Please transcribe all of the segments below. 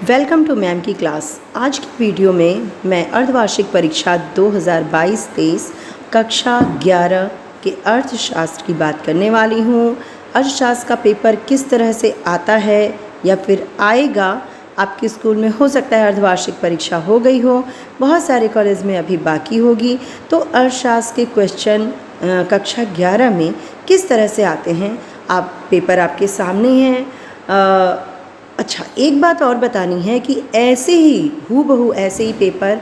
Welcome to ma'am की class. आज की वीडियो में मैं अर्धवार्षिक परीक्षा 2022-23 कक्षा 11 के अर्थशास्त्र की बात करने वाली हूँ। अर्थशास्त्र का पेपर किस तरह से आता है या फिर आएगा, आपके स्कूल में हो सकता है अर्धवार्षिक परीक्षा हो गई हो, बहुत सारे कॉलेज में अभी बाकी होगी। तो अर्थशास्त्र के क्वेश्चन कक्षा 11 में किस तरह से आते हैं, आप पेपर आपके सामने हैं। अच्छा, एक बात और बतानी है कि ऐसे ही हूबहू ऐसे ही पेपर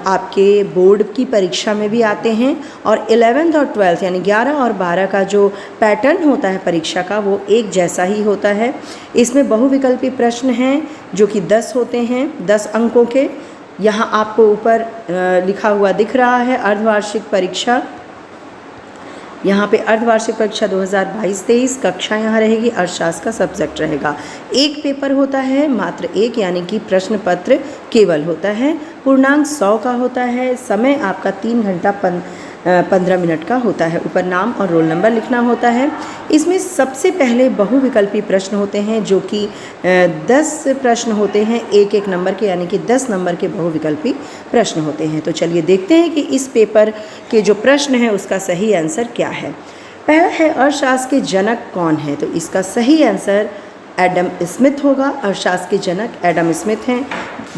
आपके बोर्ड की परीक्षा में भी आते हैं और 11th और 12th यानी 11 और 12 का जो पैटर्न होता है परीक्षा का वो एक जैसा ही होता है। इसमें बहुविकल्पी प्रश्न हैं जो कि 10 होते हैं, 10 अंकों के। यहाँ आपको ऊपर लिखा हुआ दिख रहा है अर्धवार्षिक परीक्षा। यहाँ पे अर्धवार्षिक परीक्षा 2022-23 कक्षा यहाँ रहेगी, अर्थशास्त्र का सब्जेक्ट रहेगा। एक पेपर होता है, मात्र एक, यानी कि प्रश्न पत्र केवल होता है। पूर्णांक 100 का होता है। समय आपका 3 घंटा 15 मिनट का होता है। ऊपर नाम और रोल नंबर लिखना होता है। इसमें सबसे पहले बहुविकल्पी प्रश्न होते हैं जो कि 10 प्रश्न होते हैं एक एक नंबर के, यानी कि 10 नंबर के बहुविकल्पी प्रश्न होते हैं। तो चलिए देखते हैं कि इस पेपर के जो प्रश्न हैं उसका सही आंसर क्या है। पहला है अर्थशास्त्र के जनक कौन है, तो इसका सही आंसर एडम स्मिथ होगा। अर्थशास्त्र के जनक एडम स्मिथ हैं।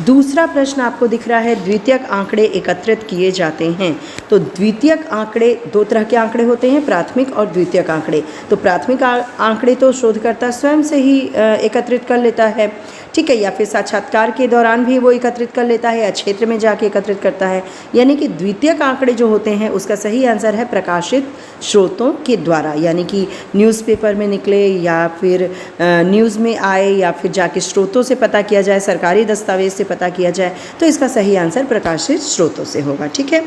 दूसरा प्रश्न आपको दिख रहा है द्वितीयक आंकड़े एकत्रित किए जाते हैं। तो द्वितीयक आंकड़े, दो तरह के आंकड़े होते हैं, प्राथमिक और द्वितीयक आंकड़े। तो प्राथमिक आंकड़े तो शोधकर्ता स्वयं से ही एकत्रित कर लेता है, ठीक है, या फिर साक्षात्कार के दौरान भी वो एकत्रित कर लेता है या क्षेत्र में जाके एकत्रित करता है। यानी कि द्वितीयक आंकड़े जो होते हैं उसका सही आंसर है प्रकाशित स्रोतों के द्वारा, यानी कि न्यूज़पेपर में निकले या फिर न्यूज़ में आए या फिर जाके स्रोतों से पता किया जाए, सरकारी दस्तावेज से पता किया जाए, तो इसका सही आंसर प्रकाशित स्रोतों से होगा, ठीक है।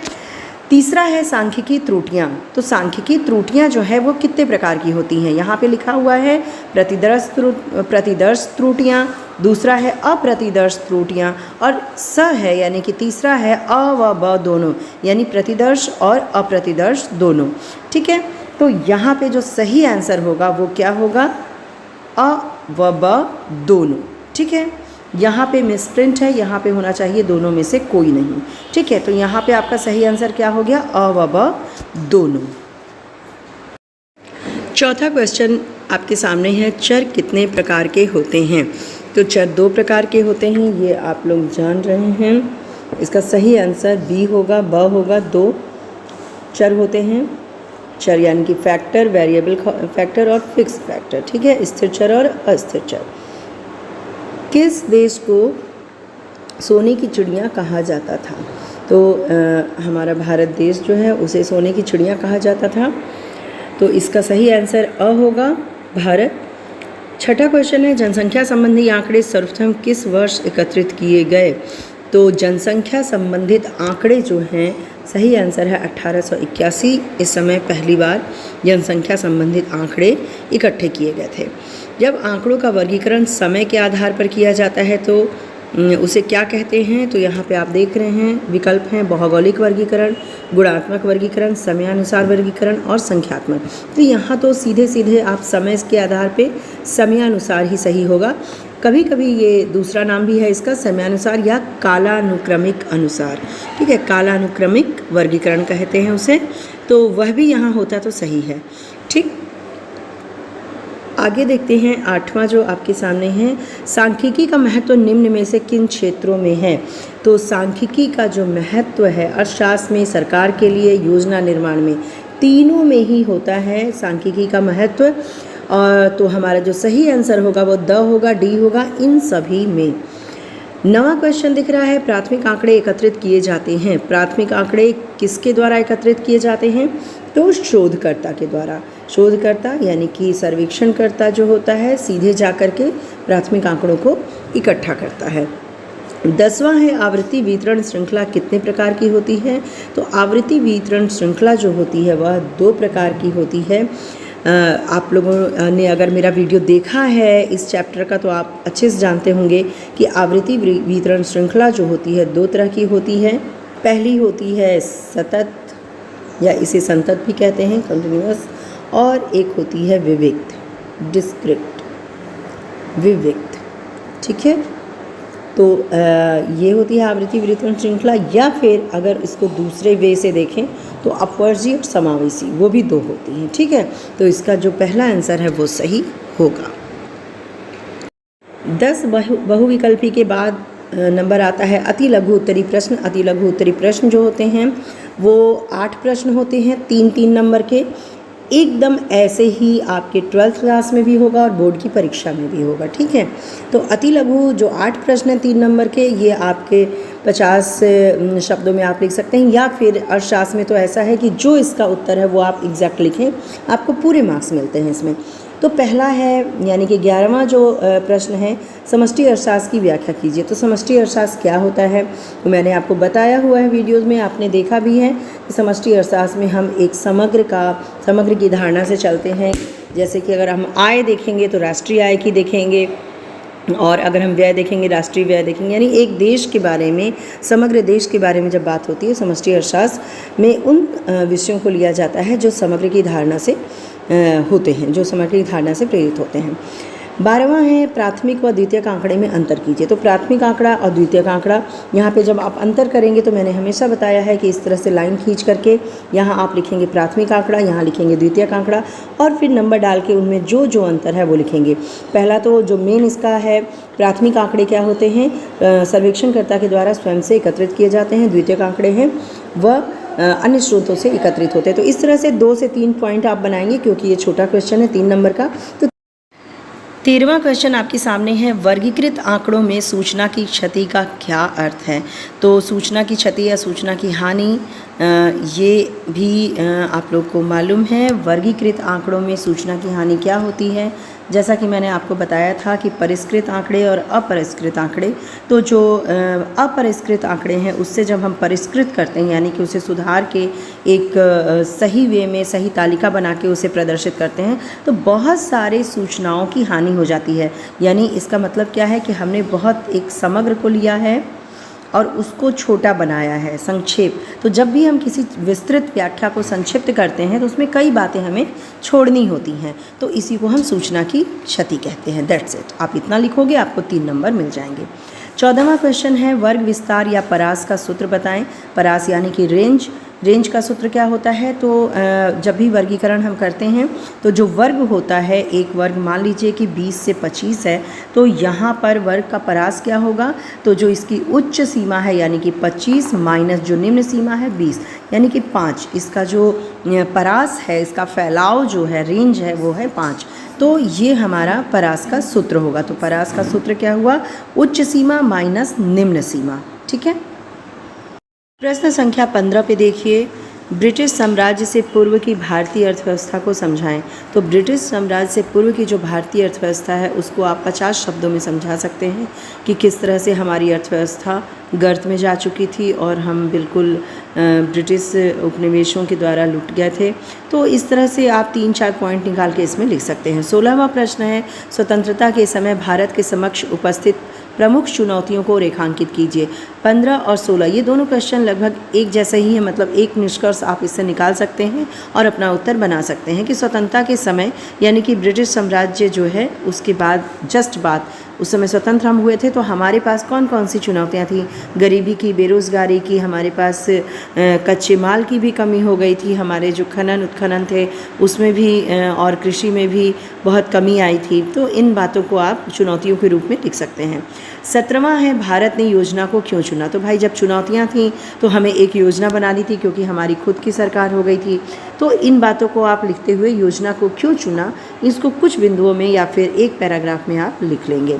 तीसरा है सांख्यिकी त्रुटियाँ। तो सांख्यिकी त्रुटियाँ जो है वो कितने प्रकार की होती हैं, यहाँ पे लिखा हुआ है प्रतिदर्श त्रुटियाँ, दूसरा है अप्रतिदर्श त्रुटियाँ और स है यानी कि तीसरा है अ व ब दोनों, यानी प्रतिदर्श और अप्रतिदर्श दोनों, ठीक है। तो यहाँ पे जो सही आंसर होगा वो क्या होगा, अ व ब दोनों, ठीक है। यहाँ पे मिसप्रिंट है, यहाँ पे होना चाहिए दोनों में से कोई नहीं, ठीक है। तो यहाँ पे आपका सही आंसर क्या हो गया, अ व ब दोनों। चौथा क्वेश्चन आपके सामने है चर कितने प्रकार के होते हैं। तो चर 2 प्रकार के होते हैं, ये आप लोग जान रहे हैं। इसका सही आंसर बी होगा, ब होगा। 2 चर होते हैं, चर यानी कि फैक्टर, वेरिएबल फैक्टर और फिक्स फैक्टर, ठीक है, स्थिर चर और अस्थिर चर। किस देश को सोने की चिड़िया कहा जाता था, तो हमारा भारत देश जो है उसे सोने की चिड़िया कहा जाता था। तो इसका सही आंसर अ होगा, भारत। छठा क्वेश्चन है जनसंख्या संबंधी आंकड़े सर्वप्रथम किस वर्ष एकत्रित किए गए। तो जनसंख्या संबंधित आंकड़े जो हैं, सही आंसर है 1881। इस समय पहली बार जनसंख्या संबंधित आंकड़े इकट्ठे किए गए थे। जब आंकड़ों का वर्गीकरण समय के आधार पर किया जाता है तो उसे क्या कहते हैं, तो यहाँ पे आप देख रहे हैं विकल्प हैं भौगोलिक वर्गीकरण, गुणात्मक वर्गीकरण, समयानुसार वर्गीकरण और संख्यात्मक। तो यहाँ तो सीधे सीधे आप समय के आधार पे समयानुसार ही सही होगा। कभी कभी ये दूसरा नाम भी है इसका, समयानुसार या कालानुक्रमिक अनुसार, ठीक है, कालानुक्रमिक वर्गीकरण कहते हैं उसे। तो वह भी यहाँ होता तो सही है, ठीक। आगे देखते हैं 8वां जो आपके सामने है, सांख्यिकी का महत्व निम्न में से किन क्षेत्रों में है। तो सांख्यिकी का जो महत्व है अर्थशास्त्र में, सरकार के लिए, योजना निर्माण में, तीनों में ही होता है सांख्यिकी का महत्व। तो हमारा जो सही आंसर होगा वो द होगा, डी होगा, इन सभी में। 9वां क्वेश्चन दिख रहा है प्राथमिक आंकड़े एकत्रित किए जाते हैं। प्राथमिक आंकड़े किसके द्वारा एकत्रित किए जाते हैं, तो शोधकर्ता के द्वारा। शोधकर्ता यानी कि सर्वेक्षणकर्ता जो होता है सीधे जा कर के प्राथमिक आंकड़ों को इकट्ठा करता है। 10वां है आवृत्ति वितरण श्रृंखला कितने प्रकार की होती है। तो आवृत्ति वितरण श्रृंखला जो होती है वह 2 प्रकार की होती है। आप लोगों ने अगर मेरा वीडियो देखा है इस चैप्टर का तो आप अच्छे से जानते होंगे कि आवृत्ति वितरण श्रृंखला जो होती है 2 तरह की होती है। पहली होती है सतत या इसे संतत भी कहते हैं, कंटिन्यूअस, और एक होती है विविक्त, डिस्क्रिट, विविक्त, ठीक है। तो ये होती है आवृत्ति वितरण श्रृंखला, या फिर अगर इसको दूसरे वे से देखें तो अपवर्जी और समावेशी, वो भी 2 होती हैं। ठीक है, तो इसका जो पहला आंसर है वो सही होगा। 10 बहुविकल्पी के बाद नंबर आता है अति लघु उत्तरी प्रश्न। अति लघु उत्तरी प्रश्न जो होते हैं वो 8 प्रश्न होते हैं, 3-3 नंबर के। एकदम ऐसे ही आपके 12th क्लास में भी होगा और बोर्ड की परीक्षा में भी होगा। ठीक है, तो अति लघु जो 8 प्रश्न हैं 3 नंबर के, ये आपके 50 शब्दों में आप लिख सकते हैं, या फिर अर्थशास्त्र में तो ऐसा है कि जो इसका उत्तर है वो आप एग्जैक्ट लिखें, आपको पूरे मार्क्स मिलते हैं इसमें। तो पहला है यानी कि 11वां जो प्रश्न है, समष्टि अर्थशास्त्र की व्याख्या कीजिए। तो समष्टि अर्थशास्त्र क्या होता है तो मैंने आपको बताया हुआ है वीडियोज़ में, आपने देखा भी है कि समष्टि अर्थशास्त्र में हम एक समग्र की धारणा से चलते हैं। जैसे कि अगर हम आय देखेंगे तो राष्ट्रीय आय की देखेंगे, और अगर हम व्यय देखेंगे राष्ट्रीय व्यय देखेंगे, यानी एक देश के बारे में, समग्र देश के बारे में जब बात होती है समष्टि अर्थशास्त्र में उन विषयों को लिया जाता है जो समग्र की धारणा से होते हैं, जो समग्र की धारणा से प्रेरित होते हैं। 12वां है प्राथमिक व द्वितीयक आंकड़े में अंतर कीजिए। तो प्राथमिक आंकड़ा और द्वितीयक आंकड़ा, यहाँ पे जब आप अंतर करेंगे तो मैंने हमेशा बताया है कि इस तरह से लाइन खींच करके यहाँ आप लिखेंगे प्राथमिक आंकड़ा, यहाँ लिखेंगे द्वितीयक आंकड़ा, और फिर नंबर डाल के उनमें जो जो अंतर है वो लिखेंगे। पहला तो जो मेन इसका है, प्राथमिक आंकड़े क्या होते हैं, सर्वेक्षणकर्ता के द्वारा स्वयं से एकत्रित किए जाते हैं। द्वितीयक आंकड़े हैं वह अन्य स्रोतों से एकत्रित होते हैं। तो इस तरह से 2 से 3 पॉइंट आप बनाएंगे, क्योंकि ये छोटा क्वेश्चन है 3 नंबर का। तो 13वां क्वेश्चन आपके सामने है, वर्गीकृत आंकड़ों में सूचना की क्षति का क्या अर्थ है। तो सूचना की क्षति या सूचना की हानि, ये भी आप लोग को मालूम है। वर्गीकृत आंकड़ों में सूचना की हानि क्या होती है, जैसा कि मैंने आपको बताया था कि परिष्कृत आंकड़े और अपरिष्कृत आंकड़े। तो जो अपरिष्कृत आंकड़े हैं उससे जब हम परिष्कृत करते हैं, यानी कि उसे सुधार के एक सही वे में सही तालिका बना के उसे प्रदर्शित करते हैं, तो बहुत सारे सूचनाओं की हानि हो जाती है। यानी इसका मतलब क्या है कि हमने बहुत एक समग्र को लिया है और उसको छोटा बनाया है, संक्षेप। तो जब भी हम किसी विस्तृत व्याख्या को संक्षिप्त करते हैं तो उसमें कई बातें हमें छोड़नी होती हैं, तो इसी को हम सूचना की क्षति कहते हैं। That's it. आप इतना लिखोगे आपको 3 नंबर मिल जाएंगे। 14वां क्वेश्चन है, वर्ग विस्तार या परास का सूत्र बताएं। परास यानी कि रेंज का सूत्र क्या होता है, तो जब भी वर्गीकरण हम करते हैं तो जो वर्ग होता है, एक वर्ग मान लीजिए कि 20 से 25 है, तो यहाँ पर वर्ग का परास क्या होगा, तो जो इसकी उच्च सीमा है यानी कि 25 माइनस जो निम्न सीमा है 20 यानी कि 5, इसका जो परास है, इसका फैलाव जो है, रेंज है, वो है 5। तो ये हमारा परास का सूत्र होगा। तो परास का सूत्र क्या हुआ, उच्च सीमा माइनस निम्न सीमा। ठीक है। प्रश्न संख्या 15 पे देखिए, ब्रिटिश साम्राज्य से पूर्व की भारतीय अर्थव्यवस्था को समझाएं। तो ब्रिटिश साम्राज्य से पूर्व की जो भारतीय अर्थव्यवस्था है उसको आप 50 शब्दों में समझा सकते हैं कि किस तरह से हमारी अर्थव्यवस्था गर्त में जा चुकी थी और हम बिल्कुल ब्रिटिश उपनिवेशों के द्वारा लुट गए थे। तो इस तरह से आप 3-4 पॉइंट निकाल के इसमें लिख सकते हैं। 16वां प्रश्न है, स्वतंत्रता के समय भारत के समक्ष उपस्थित प्रमुख चुनौतियों को रेखांकित कीजिए। 15 और 16 ये दोनों क्वेश्चन लगभग एक जैसे ही हैं, मतलब एक निष्कर्ष आप इससे निकाल सकते हैं और अपना उत्तर बना सकते हैं कि स्वतंत्रता के समय यानी कि ब्रिटिश साम्राज्य जो है उसके बाद जस्ट बाद उस समय स्वतंत्र हम हुए थे, तो हमारे पास कौन कौन सी चुनौतियाँ थी, गरीबी की, बेरोज़गारी की, हमारे पास कच्चे माल की भी कमी हो गई थी, हमारे जो खनन उत्खनन थे उसमें भी और कृषि में भी बहुत कमी आई थी। तो इन बातों को आप चुनौतियों के रूप में लिख सकते हैं। 17वां है, भारत ने योजना को क्यों चुना। तो भाई जब चुनौतियाँ थीं तो हमें एक योजना बनानी थी क्योंकि हमारी खुद की सरकार हो गई थी। तो इन बातों को आप लिखते हुए योजना को क्यों चुना, इसको कुछ बिंदुओं में या फिर एक पैराग्राफ में आप लिख लेंगे।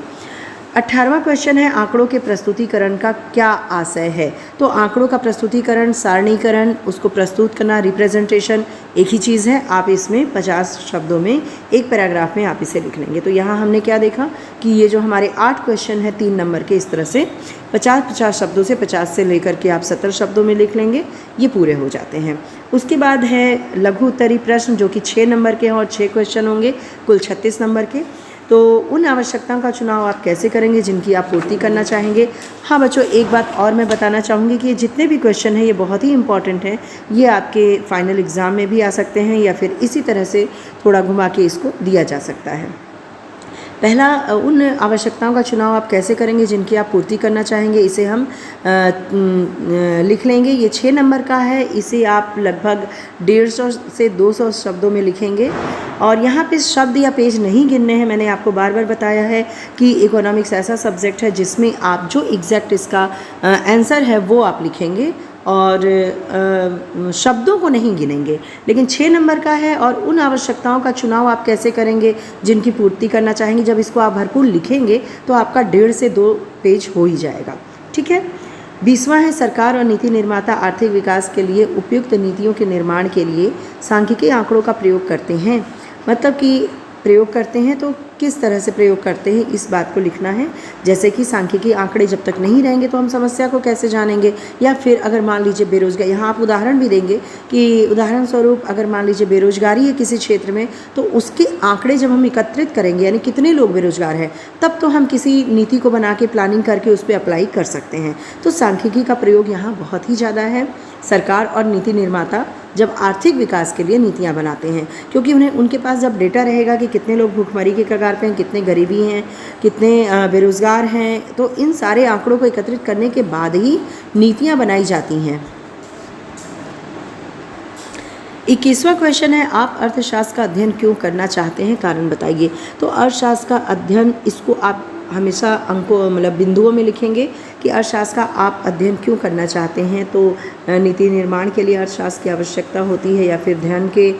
18वां क्वेश्चन है, आंकड़ों के प्रस्तुतिकरण का क्या आशय है। तो आंकड़ों का प्रस्तुतिकरण, सारणीकरण, उसको प्रस्तुत करना, रिप्रेजेंटेशन एक ही चीज़ है। आप इसमें 50 शब्दों में एक पैराग्राफ में आप इसे लिख लेंगे। तो यहाँ हमने क्या देखा कि ये जो हमारे 8 क्वेश्चन है 3 नंबर के, इस तरह से 50-50 शब्दों से 50 से लेकर के आप 70 शब्दों में लिख लेंगे, ये पूरे हो जाते हैं। उसके बाद है लघु उत्तरी प्रश्न जो कि 6 नंबर के हैं और 6 क्वेश्चन होंगे, कुल 36 नंबर के। तो उन आवश्यकताओं का चुनाव आप कैसे करेंगे जिनकी आप पूर्ति करना चाहेंगे। हाँ बच्चों, एक बात और मैं बताना चाहूँगी कि ये जितने भी क्वेश्चन हैं ये बहुत ही इंपॉर्टेंट हैं। ये आपके फाइनल एग्ज़ाम में भी आ सकते हैं या फिर इसी तरह से थोड़ा घुमा के इसको दिया जा सकता है। पहला उन आवश्यकताओं का चुनाव आप कैसे करेंगे जिनकी आप पूर्ति करना चाहेंगे, इसे हम लिख लेंगे। ये 6 नंबर का है, इसे आप लगभग 150 से 200 शब्दों में लिखेंगे। और यहाँ पे शब्द या पेज नहीं गिनने हैं। मैंने आपको बार बार बताया है कि इकोनॉमिक्स ऐसा सब्जेक्ट है जिसमें आप जो एग्जैक्ट इसका आंसर है वो आप लिखेंगे और शब्दों को नहीं गिनेंगे। लेकिन 6 नंबर का है और उन आवश्यकताओं का चुनाव आप कैसे करेंगे जिनकी पूर्ति करना चाहेंगे। जब इसको आप भरपूर लिखेंगे तो आपका 1.5 से 2 पेज हो ही जाएगा। ठीक है। 20वां है, सरकार और नीति निर्माता आर्थिक विकास के लिए उपयुक्त नीतियों के निर्माण के लिए सांख्यिकीय आंकड़ों का प्रयोग करते हैं। मतलब कि प्रयोग करते हैं तो किस तरह से प्रयोग करते हैं इस बात को लिखना है। जैसे कि सांख्यिकीय आंकड़े जब तक नहीं रहेंगे तो हम समस्या को कैसे जानेंगे। या फिर अगर मान लीजिए बेरोजगार, यहाँ आप उदाहरण भी देंगे कि उदाहरण स्वरूप अगर मान लीजिए बेरोजगारी है किसी क्षेत्र में, तो उसके आंकड़े जब हम एकत्रित करेंगे यानी कितने लोग बेरोजगार हैं, तब तो हम किसी नीति को बना के प्लानिंग करके उस पर अप्लाई कर सकते हैं। तो सांख्यिकी का प्रयोग यहाँ बहुत ही ज़्यादा है। सरकार और नीति निर्माता जब आर्थिक विकास के लिए नीतियां बनाते हैं, क्योंकि उनके पास जब डेटा रहेगा कि कितने लोग भूखमरी के कगार पे हैं, कितने गरीबी हैं, कितने बेरोज़गार हैं, तो इन सारे आंकड़ों को एकत्रित करने के बाद ही नीतियां बनाई जाती हैं। 21वां क्वेश्चन है, आप अर्थशास्त्र का अध्ययन क्यों करना चाहते हैं, कारण बताइए। तो अर्थशास्त्र का अध्ययन, इसको आप हमेशा अंकों मतलब बिंदुओं में लिखेंगे कि अर्थशास्त्र का आप अध्ययन क्यों करना चाहते हैं। तो नीति निर्माण के लिए अर्थशास्त्र की आवश्यकता होती है या फिर धन के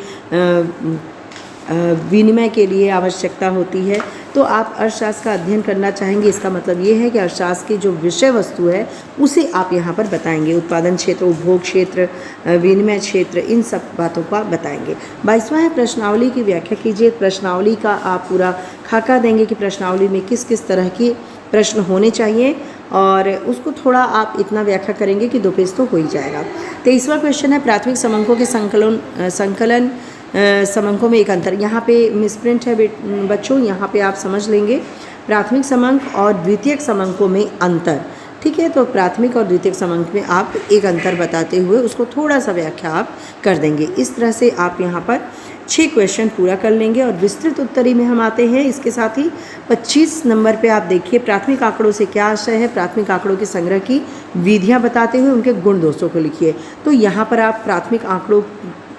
विनिमय के लिए आवश्यकता होती है। तो आप अर्थशास्त्र का अध्ययन करना चाहेंगे, इसका मतलब ये है कि अर्थशास्त्र की जो विषय वस्तु है उसे आप यहाँ पर बताएंगे। उत्पादन क्षेत्र, उपभोग क्षेत्र, विनिमय क्षेत्र, इन सब बातों को आप बताएंगे। 22वां है, प्रश्नावली की व्याख्या कीजिए। प्रश्नावली का आप पूरा खाका देंगे कि प्रश्नावली में किस किस तरह के प्रश्न होने चाहिए और उसको थोड़ा आप इतना व्याख्या करेंगे कि 2 पेज तो हो ही जाएगा। 23वां क्वेश्चन है, प्राथमिक समंकों के संकलन समंकों में एक अंतर। यहाँ पे मिसप्रिंट है बच्चों, यहाँ पे आप समझ लेंगे प्राथमिक समंक और द्वितीयक समंकों में अंतर। ठीक है, तो प्राथमिक और द्वितीयक समंक में आप एक अंतर बताते हुए उसको थोड़ा सा व्याख्या आप कर देंगे। इस तरह से आप यहाँ पर 6 क्वेश्चन पूरा कर लेंगे। और विस्तृत उत्तरी में हम आते हैं। इसके साथ ही 25 नंबर पे आप देखिए, प्राथमिक आंकड़ों से क्या आशय है। प्राथमिक आंकड़ों के संग्रह की विधियाँ बताते हुए उनके गुण दोषों को लिखिए। तो यहाँ पर आप प्राथमिक आंकड़ों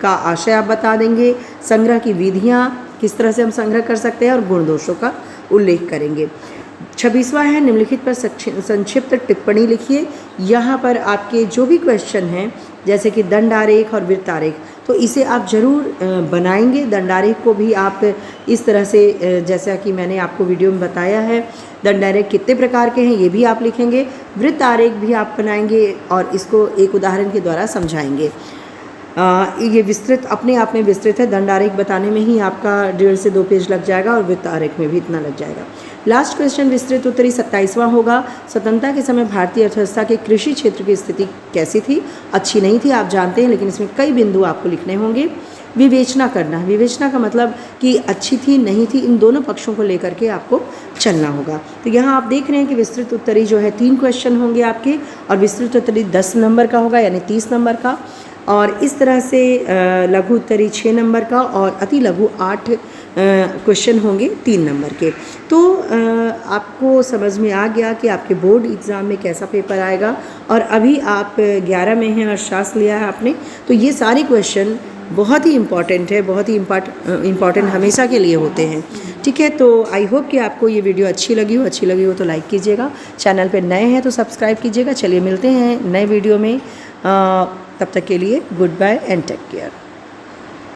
का आशय आप बता देंगे, संग्रह की विधियाँ किस तरह से हम संग्रह कर सकते हैं और गुण दोषों का उल्लेख करेंगे। 26वां है, निम्नलिखित पर संक्षिप्त टिप्पणी लिखिए। यहाँ पर आपके जो भी क्वेश्चन हैं जैसे कि दंड आरेख और वृत्त आरेख, तो इसे आप ज़रूर बनाएंगे। दंड आरेख को भी आप इस तरह से, जैसा कि मैंने आपको वीडियो में बताया है, दंड आरेख कितने प्रकार के हैं ये भी आप लिखेंगे। वृत्त आरेख भी आप बनाएंगे और इसको एक उदाहरण के द्वारा समझाएंगे। ये विस्तृत अपने आप में विस्तृत है। दंड आरेख बताने में ही आपका 1.5 से 2 पेज लग जाएगा और वृत्त आरेख में भी इतना लग जाएगा। लास्ट क्वेश्चन विस्तृत उत्तरी 27वां होगा। स्वतंत्रता के समय भारतीय अर्थव्यवस्था के कृषि क्षेत्र की स्थिति कैसी थी? अच्छी नहीं थी, आप जानते हैं, लेकिन इसमें कई बिंदु आपको लिखने होंगे। विवेचना करना, विवेचना का मतलब कि अच्छी थी नहीं थी, इन दोनों पक्षों को लेकर के आपको चलना होगा। तो यहाँ आप देख रहे हैं कि विस्तृत उत्तरी जो है 3 क्वेश्चन होंगे आपके और विस्तृत उत्तरी 10 नंबर का होगा यानी 30 नंबर का। और इस तरह से लघु उत्तरी 6 नंबर का और अति लघु 8 क्वेश्चन होंगे 3 नंबर के। तो आपको समझ में आ गया कि आपके बोर्ड एग्ज़ाम में कैसा पेपर आएगा। और अभी आप 11 में हैं, अर्थशास्त्र लिया है आपने, तो ये सारे क्वेश्चन बहुत ही इम्पॉर्टेंट है, बहुत ही इम्पॉर्टेंट हमेशा के लिए होते हैं। ठीक है, तो आई होप कि आपको ये वीडियो अच्छी लगी हो तो लाइक कीजिएगा। चैनल पे नए हैं तो सब्सक्राइब कीजिएगा। चलिए मिलते हैं नए वीडियो में, तब तक के लिए good bye and take care.